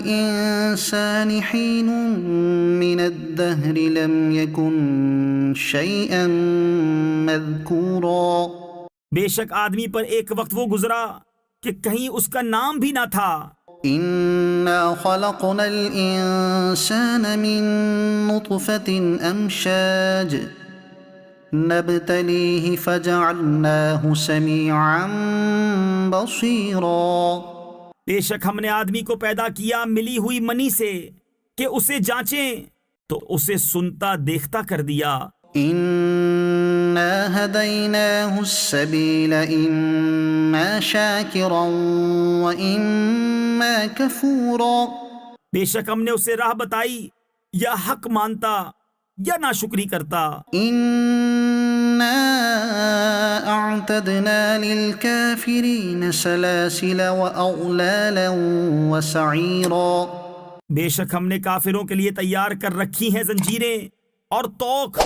الإنسان حين من الدهر لم يكن شيئا مذكورا. بے شک آدمی پر ایک وقت وہ گزرا کہ کہیں اس کا نام بھی نہ تھا. إنا خلقنا الإنسان من نطفة أمشاج نبتليه فجعلناه سميعا بصيرا. بے شک ہم نے آدمی کو پیدا کیا ملی ہوئی منی سے کہ اسے جانچیں تو اسے سنتا دیکھتا کر دیا. إنا هديناه السبيل إما شاكرا وإما كفورا. بے شک ہم نے اسے راہ بتائی یا حق مانتا یا ناشکری کرتا. إنا أعتدنا للكافرين سلاسل وأغلالا وسعيرا. بے شک ہم نے کافروں کے لیے تیار کر رکھی ہیں زنجیریں اور توق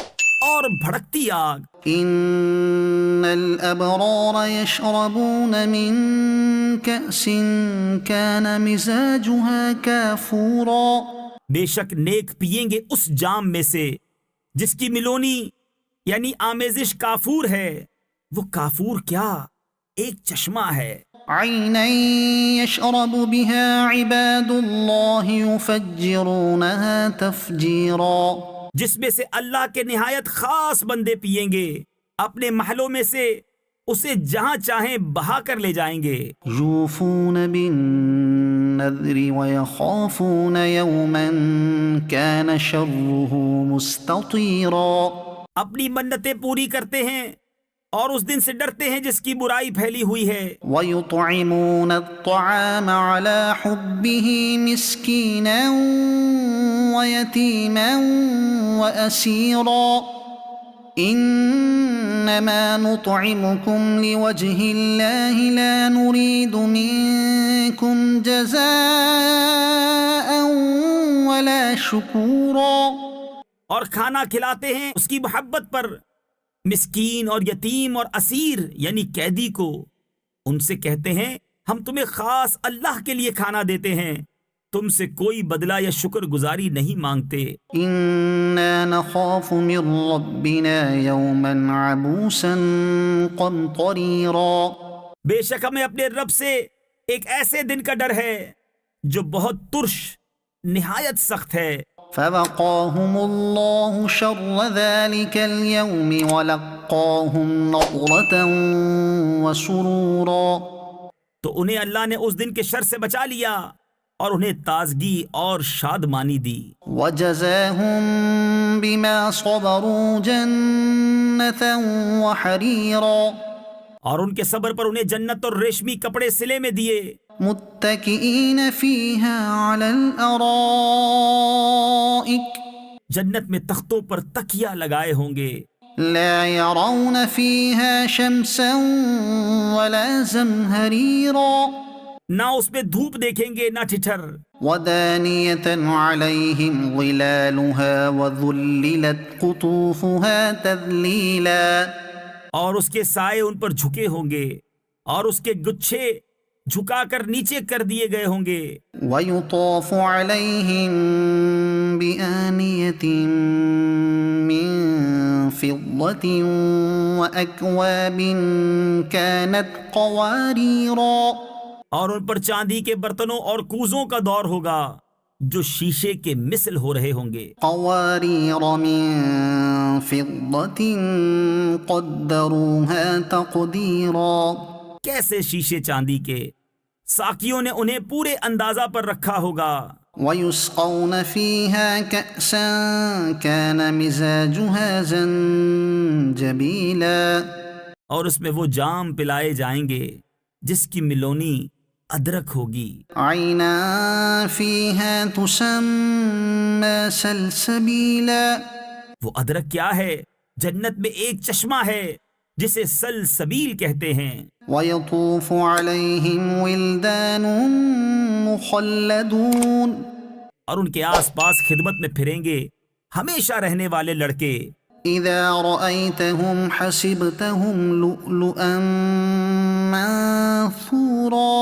اور بھڑکتی آگ. إن الأبرار يشربون من كأس كان مزاجها كافورا. بے شک نیک پیئیں گے اس جام میں سے جس کی ملونی یعنی آمیزش کافور ہے. وہ کافور کیا ایک چشمہ ہے. عينا يشرب بها عباد الله يفجرونها تفجيرا. جس میں سے اللہ کے نہایت خاص بندے پیئیں گے اپنے محلوں میں سے اسے جہاں چاہیں بہا کر لے جائیں گے. يوفون بالنذر ويخافون يوما كان شره مستطيرا. اپنی منتیں پوری کرتے ہیں اور اس دن سے ڈرتے ہیں جس کی برائی پھیلی ہوئی ہے. ويطعمون الطعام على حبه مسكينا ويتيما وأسيرا. إنما نطعمكم لوجه الله لا نريد منكم جزاء ولا شكورا. اور کھانا کھلاتے ہیں اس کی محبت پر مسکین اور یتیم اور اسیر یعنی قیدی کو. ان سے کہتے ہیں ہم تمہیں خاص اللہ کے لیے کھانا دیتے ہیں, تم سے کوئی بدلہ یا شکر گزاری نہیں مانگتے. إنا نخاف من ربنا يوما عبوسا قمطريرا. بے شک ہمیں اپنے رب سے ایک ایسے دن کا ڈر ہے جو بہت ترش نہایت سخت ہے. فوقاهم الله شر ذلك اليوم ولقاهم نضرة وسرورا. تو انہیں اللہ نے اس دن کے شر سے بچا لیا اور انہیں تازگی اور شادمانی دی. وجزاهم بما صبروا جنة وحريرا. اور ان کے صبر پر انہیں جنت اور ریشمی کپڑے سلے میں دیے. متكئين فيها على الأرائك. جنت میں تختوں پر تکیا لگائے ہوں گے. لا يرون فيها شمسا ولا زمهريرا. نہ اس میں دھوپ دیکھیں گے نہ ٹھٹر. ودانية عليهم ظلالها وذللت قطوفها تذليلا. اور اس کے سائے ان پر جھکے ہوں گے اور اس کے گچھے جھکا کر نیچے کر دیے گئے ہوں گے. ويطاف عليهم بآنية من فضة وأكواب كانت قواريرا. اور ان پر چاندی کے برتنوں اور کوزوں کا دور ہوگا جو شیشے کے مثل ہو رہے ہوں گے. قوارير من فضة قدروها تقديرا. کیسے شیشے چاندی کے ساقیوں نے انہیں پورے اندازہ پر رکھا ہوگا. ويسقون فيها كأسا كان مزاجها زنجبيلا. اور اس میں وہ جام پلائے جائیں گے جس کی ملونی ادرک ہوگی. عينا فيها تسمى سلسبيلا. وہ ادرک کیا ہے؟ جنت میں ایک چشمہ ہے جسے سلسبیل کہتے ہیں. ويطوف عليهم ولدان مخلدون. اور ان کے آس پاس خدمت میں پھریں گے ہمیشہ رہنے والے لڑکے. إذا رأيتهم حسبتهم لؤلؤا منثورا.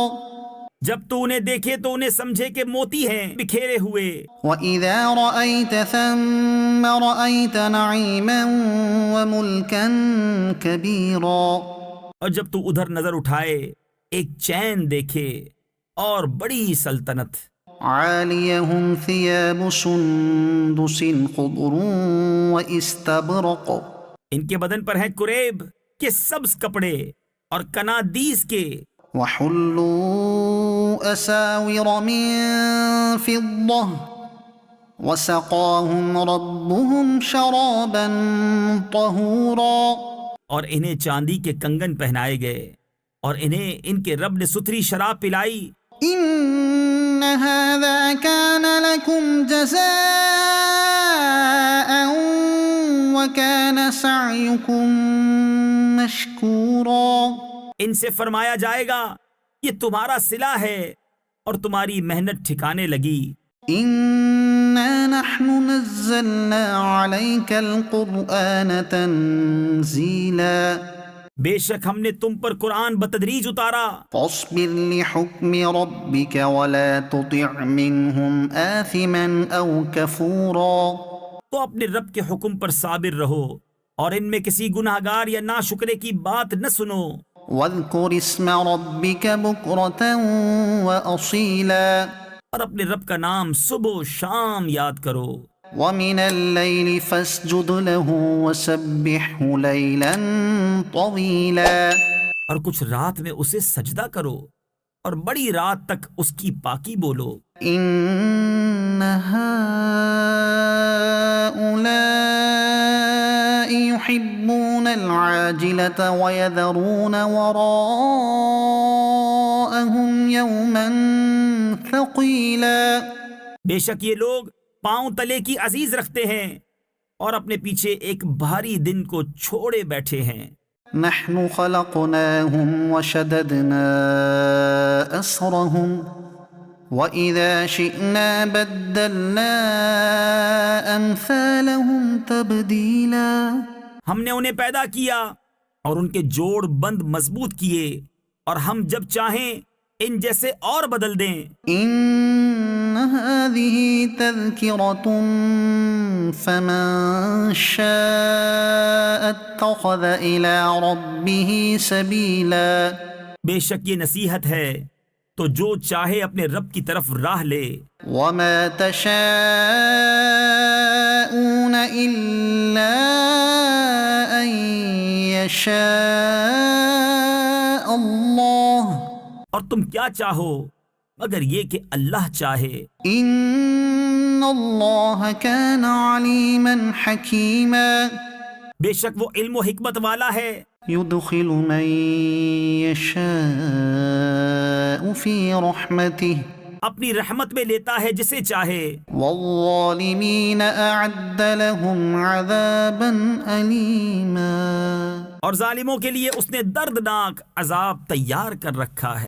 جب تو انہیں دیکھے تو انہیں سمجھے کہ موتی ہیں بکھیرے ہوئے. وَإِذَا رَأَيْتَ ثَمَّ رَأَيْتَ نَعِيمًا وَمُلْكًا كَبِيرًا. اور جب تو ادھر نظر اٹھائے ایک چین دیکھے اور بڑی سلطنت. عَالِيَهُمْ ثِيَابُ سُندُسٍ خُضْرٌ وَإِسْتَبْرَقٍ. ان کے بدن پر ہیں کریب کے سبز کپڑے اور کنادیس کے. وَحُلُّوا أَسَاوِرَ مِن فِضَّةٍ وَسَقَاهُمْ رَبُّهُمْ شَرَابًا طَهُورًا. اور انہیں چاندی کے کنگن پہنائے گئے اور انہیں ان کے رب نے ستھری شراب پلائی. إِنَّ هَذَا كَانَ لَكُمْ جَزَاءً وَكَانَ سَعْيُكُمْ مَشْكُورًا. ان سے فرمایا جائے گا یہ تمہارا صلہ ہے اور تمہاری محنت ٹھکانے لگی. إِنَّا نَحْنُ نَزَّلْنَا عَلَيْكَ الْقُرْآنَ تَنزِيلًا. بے شک ہم نے تم پر قرآن بتدریج اتارا. فاصبر لحكم ربك ولا تطع منهم آثما أو كفورا. تو اپنے رب کے حکم پر صابر رہو اور ان میں کسی گناہگار یا ناشکرے کی بات نہ سنو. واذكر اسم ربك بكرة وأصيلا. اور اپنے رب کا نام صبح و شام یاد کرو. ومن الليل فاسجد له وسبحه ليلا طويلا. اور کچھ رات میں اسے سجدہ کرو اور بڑی رات تک اس کی پاکی بولو. إن هؤلاء يحبون العاجلة ويذرون وراءهم يوما ثقيلا. بے شک یہ لوگ پاؤں تلے کی عزیز رکھتے ہیں اور اپنے پیچھے ایک بھاری دن کو چھوڑے بیٹھے ہیں. نحن خلقناهم وشددنا أسرهم وإذا شئنا بدلنا أمثالهم تبديلا. ہم نے انہیں پیدا کیا اور ان کے جوڑ بند مضبوط کیے اور ہم جب چاہیں ان جیسے اور بدل دیں. إن هذه تذكرة فمن شاء اتخذ إلى ربه سبيلا. بے شک یہ نصیحت ہے تو جو چاہے اپنے رب کی طرف راہ لے. وما تشاءون إلا أن يشاء الله. اور تم کیا چاہو مگر یہ کہ اللہ چاہے. إن الله كان عليما حكيما. بے شک وہ علم و حکمت والا ہے. يدخل من يشاء في رحمته اپنی رحمت میں لیتا ہے جسے چاہے. والظالمين أعد لهم عذابا أليما. اور ظالموں کے لیے اس نے دردناک عذاب تیار کر رکھا ہے.